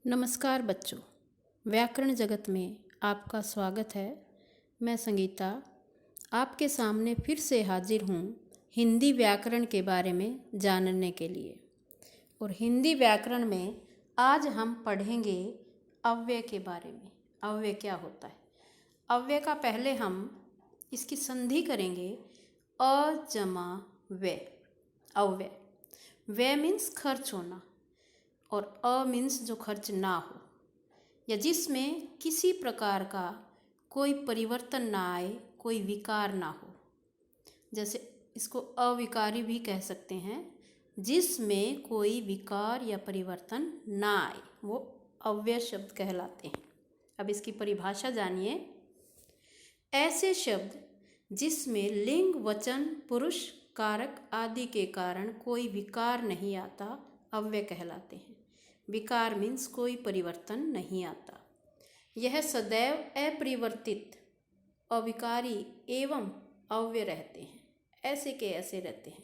नमस्कार बच्चों, व्याकरण जगत में आपका स्वागत है। मैं संगीता आपके सामने फिर से हाजिर हूँ हिंदी व्याकरण के बारे में जानने के लिए। और हिंदी व्याकरण में आज हम पढ़ेंगे अव्यय के बारे में। अव्यय क्या होता है? अव्यय का पहले हम इसकी संधि करेंगे अ जमा व्यय। अव्यय, व्यय मीन्स खर्च होना और अ मीन्स जो खर्च ना हो या जिसमें किसी प्रकार का कोई परिवर्तन ना आए, कोई विकार ना हो। जैसे इसको अविकारी भी कह सकते हैं, जिसमें कोई विकार या परिवर्तन ना आए, वो अव्यय शब्द कहलाते हैं। अब इसकी परिभाषा जानिए। ऐसे शब्द जिसमें लिंग, वचन, पुरुष, कारक आदि के कारण कोई विकार नहीं आता, अव्यय कहलाते हैं। विकार मीन्स कोई परिवर्तन नहीं आता। यह सदैव अपरिवर्तित, अविकारी एवं अव्यय रहते हैं। ऐसे के ऐसे रहते हैं।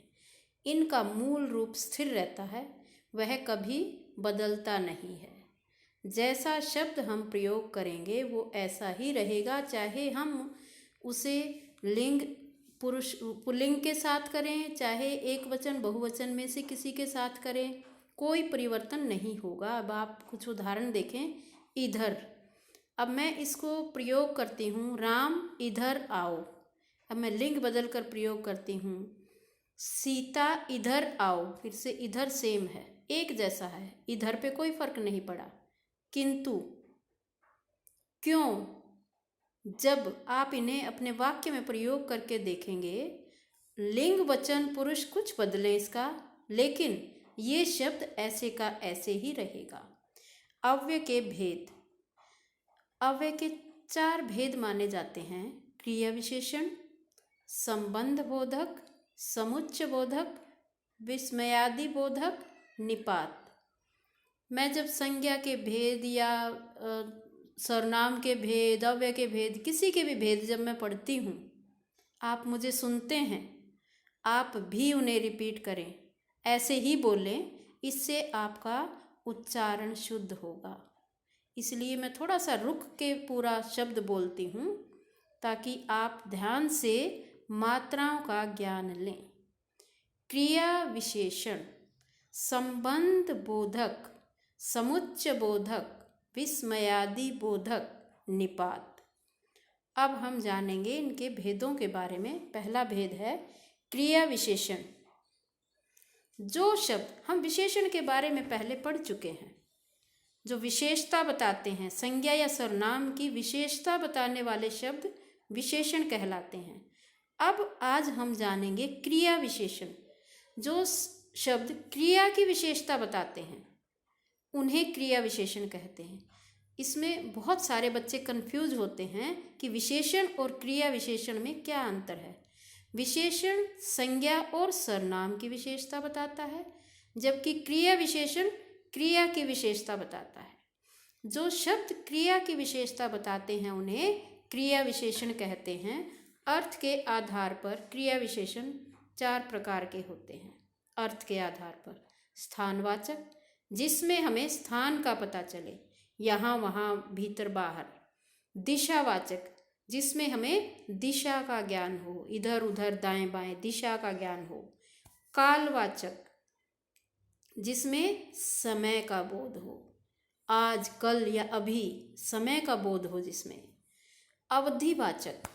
इनका मूल रूप स्थिर रहता है, वह कभी बदलता नहीं है। जैसा शब्द हम प्रयोग करेंगे वो ऐसा ही रहेगा, चाहे हम उसे लिंग, पुरुष, पुल्लिंग के साथ करें, चाहे एक वचन बहुवचन में से किसी के साथ करें, कोई परिवर्तन नहीं होगा। अब आप कुछ उदाहरण देखें। इधर, अब मैं इसको प्रयोग करती हूँ, राम इधर आओ। अब मैं लिंग बदल कर प्रयोग करती हूँ, सीता इधर आओ। फिर से इधर सेम है, एक जैसा है, इधर पे कोई फर्क नहीं पड़ा। किंतु, क्यों, जब आप इन्हें अपने वाक्य में प्रयोग करके देखेंगे, लिंग, वचन, पुरुष कुछ बदले इसका, लेकिन ये शब्द ऐसे का ऐसे ही रहेगा। अव्यय के भेद। अव्यय के 4 भेद माने जाते हैं: क्रिया विशेषण, संबंध बोधक, समुच्चय बोधक, विस्मयादि बोधक, निपात। मैं जब संज्ञा के भेद या सर्वनाम के भेद, अव्यय के भेद, किसी के भी भेद जब मैं पढ़ती हूँ, आप मुझे सुनते हैं, आप भी उन्हें रिपीट करें, ऐसे ही बोलें, इससे आपका उच्चारण शुद्ध होगा। इसलिए मैं थोड़ा सा रुक के पूरा शब्द बोलती हूँ ताकि आप ध्यान से मात्राओं का ज्ञान लें। क्रिया विशेषण, संबंध बोधक, समुच्चय बोधक, विस्मयादि बोधक, निपात। अब हम जानेंगे इनके भेदों के बारे में। पहला भेद है क्रिया विशेषण। जो शब्द हम विशेषण के बारे में पहले पढ़ चुके हैं, जो विशेषता बताते हैं, संज्ञा या सर्वनाम की विशेषता बताने वाले शब्द विशेषण कहलाते हैं। अब आज हम जानेंगे क्रिया विशेषण। जो शब्द क्रिया की विशेषता बताते हैं उन्हें क्रिया विशेषण कहते हैं। इसमें बहुत सारे बच्चे कंफ्यूज होते हैं कि विशेषण और क्रिया विशेषण में क्या अंतर है। विशेषण संज्ञा और सर्वनाम की विशेषता बताता है, जबकि क्रिया विशेषण क्रिया की विशेषता बताता है। जो शब्द क्रिया की विशेषता बताते हैं उन्हें क्रिया विशेषण कहते हैं। अर्थ के आधार पर क्रिया विशेषण 4 प्रकार के होते हैं। अर्थ के आधार पर स्थानवाचक, जिसमें हमें स्थान का पता चले, यहाँ वहाँ भीतर बाहर। दिशावाचक, जिसमें हमें दिशा का ज्ञान हो, इधर उधर दाएं बाएं दिशा का ज्ञान हो। कालवाचक, जिसमें समय का बोध हो, आज, कल या अभी समय का बोध हो जिसमें। अवधिवाचक,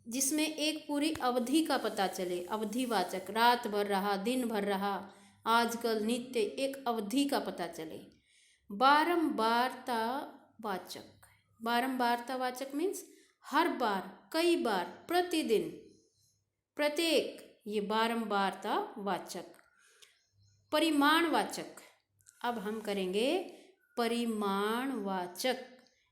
जिसमें एक पूरी अवधि का पता चले। अवधिवाचक, रात भर रहा, दिन भर रहा, आजकल, नित्य, एक अवधि का पता चले। बारंबारता वाचक, बारंबारता वाचक मीन्स हर बार, कई बार, प्रतिदिन, प्रत्येक, ये बारंबारता वाचक। परिमाणवाचक, अब हम करेंगे परिमाणवाचक।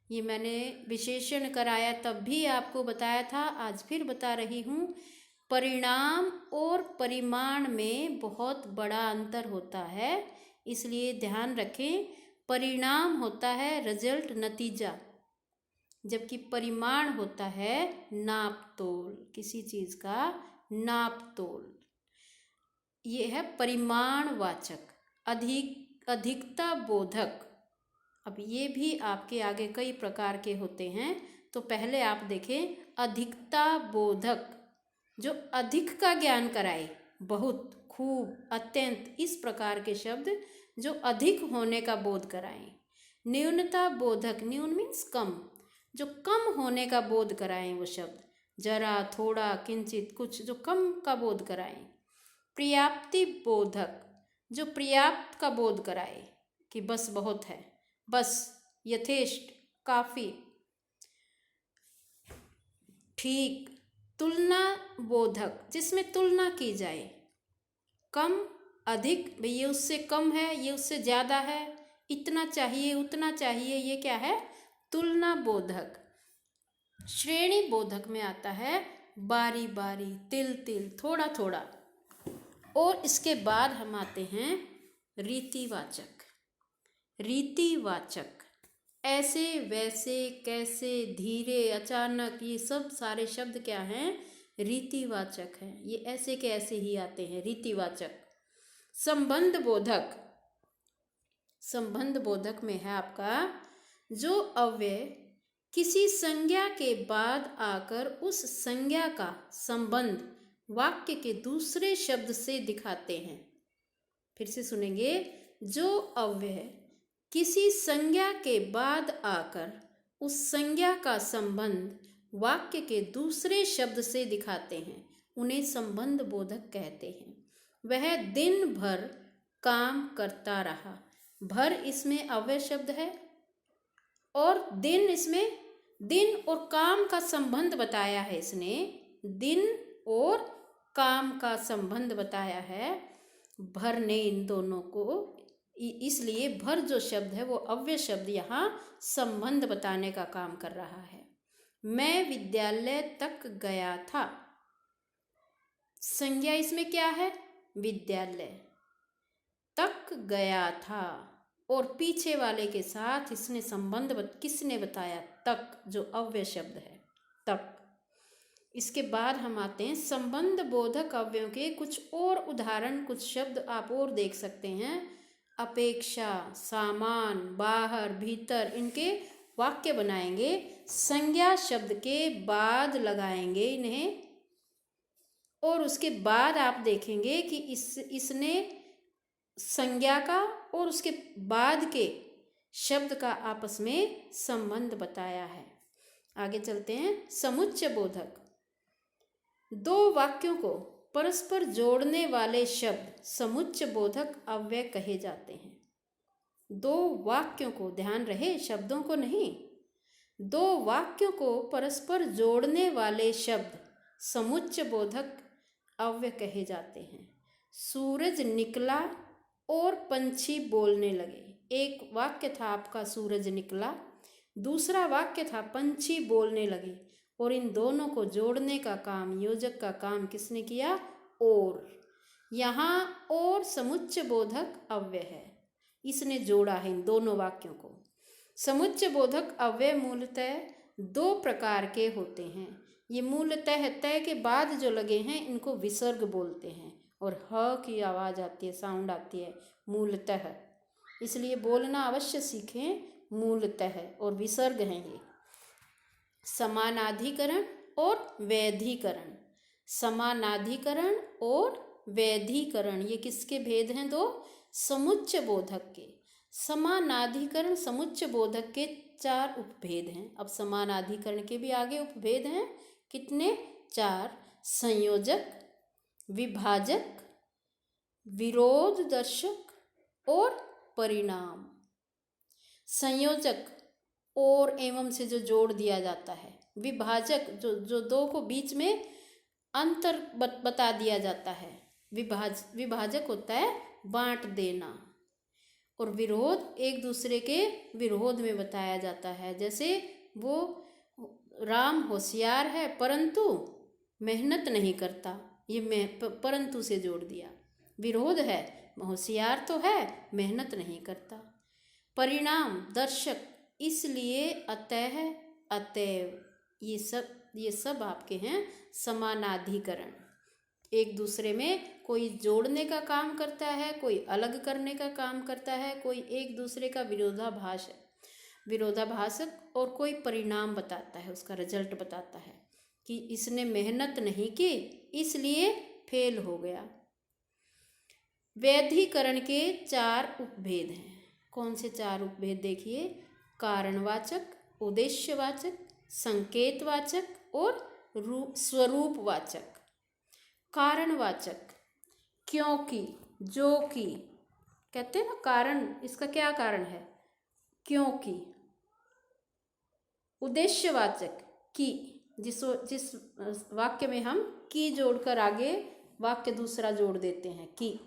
ये मैंने विशेषण कराया तब भी आपको बताया था, आज फिर बता रही हूँ। परिणाम और परिमाण में बहुत बड़ा अंतर होता है, इसलिए ध्यान रखें। परिणाम होता है रिजल्ट, नतीजा, जबकि परिमाण होता है नाप तोल, किसी चीज़ का नाप तोल। ये है परिमाणवाचक। अधिकता बोधक, अब ये भी आपके आगे कई प्रकार के होते हैं। तो पहले आप देखें अधिकता बोधक, जो अधिक का ज्ञान कराए, बहुत, खूब, अत्यंत, इस प्रकार के शब्द जो अधिक होने का बोध कराएं। न्यूनता बोधक, न्यून मीन्स कम, जो कम होने का बोध कराएं वो शब्द, जरा, थोड़ा, किंचित, कुछ, जो कम का बोध कराएं। पर्याप्ति बोधक, जो पर्याप्त का बोध कराए कि बस बहुत है, बस, यथेष्ट, काफ़ी, ठीक। तुलना बोधक, जिसमें तुलना की जाए, कम, अधिक, भाई ये उससे कम है, ये उससे ज़्यादा है, इतना चाहिए, उतना चाहिए, ये क्या है? तुलना बोधक। श्रेणी बोधक में आता है बारी बारी, तिल तिल, थोड़ा थोड़ा। और इसके बाद हम आते हैं रीतिवाचक। रीतिवाचक, ऐसे, वैसे, कैसे, धीरे, अचानक, ये सब सारे शब्द क्या हैं? रीतिवाचक हैं। ये ऐसे के ऐसे ही आते हैं, रीतिवाचक। संबंध बोधक, संबंध बोधक में है आपका जो अव्यय किसी संज्ञा के बाद आकर उस संज्ञा का संबंध वाक्य के दूसरे शब्द से दिखाते हैं। फिर से सुनेंगे, जो अव्यय किसी संज्ञा के बाद आकर उस संज्ञा का संबंध वाक्य के दूसरे शब्द से दिखाते हैं, उन्हें संबंध बोधक कहते हैं। वह दिन भर काम करता रहा, भर इसमें अव्यय शब्द है और दिन, इसमें दिन और काम का संबंध बताया है। इसने दिन और काम का संबंध बताया है, भर ने इन दोनों को, इसलिए भर जो शब्द है वो अव्यय शब्द यहाँ संबंध बताने का काम कर रहा है। मैं विद्यालय तक गया था, संज्ञा इसमें क्या है? विद्यालय, तक गया था, और पीछे वाले के साथ इसने संबंध किसने बताया? तक, जो अव्यय शब्द है, तक। इसके बाद हम आते हैं संबंध बोधक अव्ययों के कुछ और उदाहरण, कुछ शब्द आप और देख सकते हैं। अपेक्षा, सामान, बाहर, भीतर, इनके वाक्य बनाएंगे, संज्ञा शब्द के बाद लगाएंगे इन्हें, और उसके बाद आप देखेंगे कि इसने संज्ञा का और उसके बाद के शब्द का आपस में संबंध बताया है। आगे चलते हैं। समुच्चय बोधक, दो वाक्यों को परस्पर जोड़ने वाले शब्द समुच्चय बोधक अव्यय कहे जाते हैं। दो वाक्यों को, ध्यान रहे, शब्दों को नहीं, दो वाक्यों को परस्पर जोड़ने वाले शब्द समुच्चय बोधक अव्यय कहे जाते हैं। सूरज निकला और पंछी बोलने लगे। एक वाक्य था आपका सूरज निकला, दूसरा वाक्य था पंछी बोलने लगे, और इन दोनों को जोड़ने का काम, योजक का काम किसने किया? और। यहाँ और समुच्चय बोधक अव्यय है, इसने जोड़ा है इन दोनों वाक्यों को। समुच्चय बोधक अव्यय मूलतः दो प्रकार के होते हैं। ये मूलतः तय के बाद जो लगे हैं इनको विसर्ग बोलते हैं, और ह की आवाज़ आती है, साउंड आती है, मूलतः। इसलिए बोलना अवश्य सीखें, मूलतः और विसर्ग हैं ये। समानाधिकरण और वैधिकरण, समानाधिकरण और वैधिकरण, ये किसके भेद हैं? दो समुच्चय बोधक के। समानाधिकरण समुच्चय बोधक के चार उपभेद हैं। अब समानाधिकरण के भी आगे उपभेद हैं, कितने? चार। संयोजक, विभाजक, विरोध दर्शक और परिणाम। संयोजक और एवं से जो जोड़ दिया जाता है, विभाजक जो दो को बीच में अंतर बता दिया जाता है, विभाजक होता है बांट देना, और विरोध एक दूसरे के विरोध में बताया जाता है। जैसे वो राम होशियार है परंतु मेहनत नहीं करता, ये परंतु से जोड़ दिया। विरोध है, होशियार तो है, मेहनत नहीं करता। परिणाम दर्शक, इसलिए, अतः, अतएव, ये सब आपके हैं समानाधिकरण। एक दूसरे में कोई जोड़ने का काम करता है, कोई अलग करने का काम करता है, कोई एक दूसरे का विरोधाभास विरोधाभासक और कोई परिणाम बताता है, उसका रिजल्ट बताता है कि इसने मेहनत नहीं की इसलिए फेल हो गया। वैधीकरण के 4 उपभेद हैं। कौन से 4 उपभेद देखिए? कारणवाचक, उद्देश्यवाचक, संकेतवाचक और स्वरूपवाचक। कारणवाचक, क्योंकि, जो कि, कहते हैं ना कारण, इसका क्या कारण है? क्योंकि। उद्देश्यवाचक, कि, जिस वाक्य में हम की जोड़कर आगे वाक्य दूसरा जोड़ देते हैं, कि।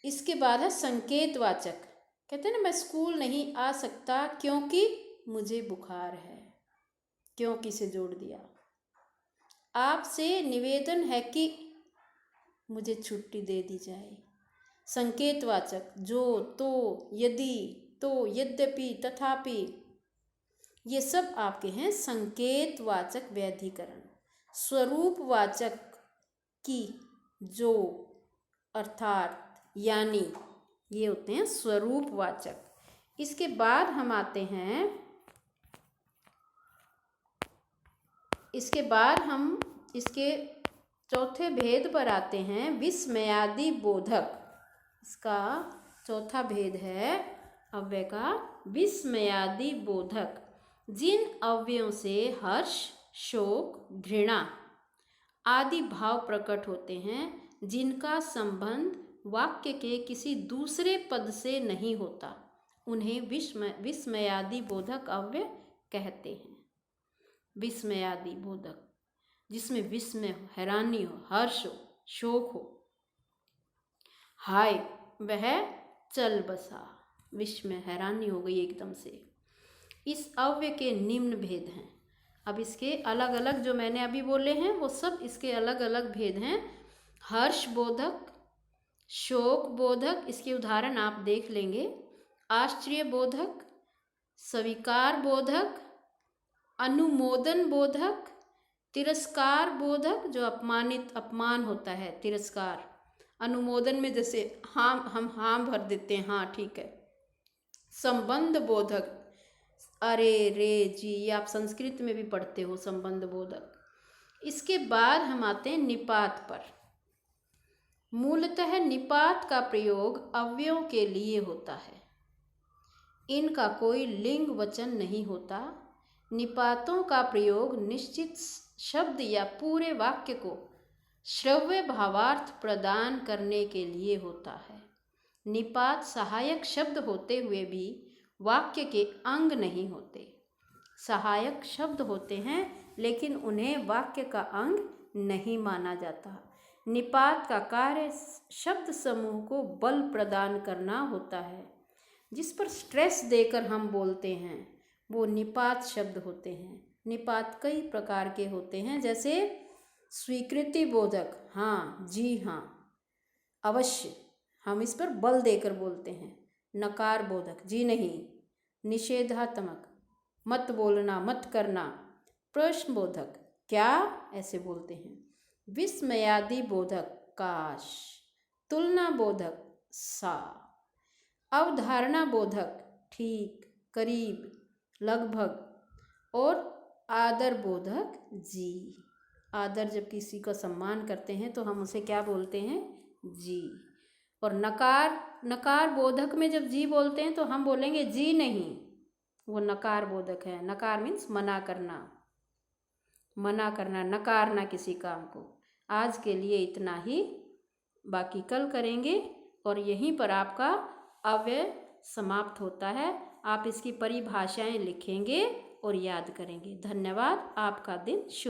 इसके बाद है संकेतवाचक, कहते हैं ना मैं स्कूल नहीं आ सकता क्योंकि मुझे बुखार है, क्योंकि से जोड़ दिया। आपसे निवेदन है कि मुझे छुट्टी दे दी जाए। संकेतवाचक, जो, तो, यदि, तो, यद्यपि, तथापि, ये सब आपके हैं संकेतवाचक वैधीकरण। स्वरूपवाचक, कि, जो, अर्थात, यानी, ये होते हैं स्वरूपवाचक। इसके बाद हम आते हैं, इसके बाद हम इसके चौथे भेद पर आते हैं, विस्मयादि बोधक। इसका चौथा भेद है अव्यय का विस्मयादि बोधक। जिन अव्ययों से हर्ष, शोक, घृणा आदि भाव प्रकट होते हैं, जिनका संबंध वाक्य के किसी दूसरे पद से नहीं होता, उन्हें विस्मयादि बोधक अव्यय कहते हैं। विस्मयादि बोधक, जिसमें विस्मय हो, हैरानी हो, हर्ष हो, शोक हो। हाय वह चल बसा, विस्मय, हैरानी हो गई एकदम से। इस अव्यय के निम्न भेद हैं। अब इसके अलग अलग जो मैंने अभी बोले हैं वो सब इसके अलग अलग भेद हैं। हर्ष बोधक, शोक बोधक, इसके उदाहरण आप देख लेंगे। आश्चर्य बोधक, स्वीकार बोधक, अनुमोदन बोधक, तिरस्कार बोधक, जो अपमान होता है, तिरस्कार। अनुमोदन में जैसे हम हाँ भर देते हैं, हाँ ठीक है। संबंध बोधक, अरे रे जी, ये आप संस्कृत में भी पढ़ते हो, संबंध बोधक। इसके बाद हम आते हैं निपात पर। मूलतः निपात का प्रयोग अव्ययों के लिए होता है। इनका कोई लिंग वचन नहीं होता। निपातों का प्रयोग निश्चित शब्द या पूरे वाक्य को श्रव्य भावार्थ प्रदान करने के लिए होता है। निपात सहायक शब्द होते हुए भी वाक्य के अंग नहीं होते। सहायक शब्द होते हैं लेकिन उन्हें वाक्य का अंग नहीं माना जाता। निपात का कार्य शब्द समूह को बल प्रदान करना होता है। जिस पर स्ट्रेस देकर हम बोलते हैं वो निपात शब्द होते हैं। निपात कई प्रकार के होते हैं, जैसे स्वीकृति बोधक, हाँ, जी हाँ, अवश्य, हम इस पर बल देकर बोलते हैं। नकार बोधक, जी नहीं। निषेधात्मक, मत बोलना, मत करना। प्रश्न बोधक, क्या, ऐसे बोलते हैं। विस्मयादि बोधक, काश। तुलना बोधक, सा। अवधारणा बोधक, ठीक, करीब, लगभग। और आदर बोधक, जी। आदर, जब किसी का सम्मान करते हैं तो हम उसे क्या बोलते हैं? जी। और नकार बोधक में जब जी बोलते हैं तो हम बोलेंगे जी नहीं, वो नकार बोधक है। नकार मीन्स मना करना, नकारना किसी काम को। आज के लिए इतना ही, बाकी कल करेंगे। और यहीं पर आपका अव्यय समाप्त होता है। आप इसकी परिभाषाएं लिखेंगे और याद करेंगे। धन्यवाद। आपका दिन शुभ।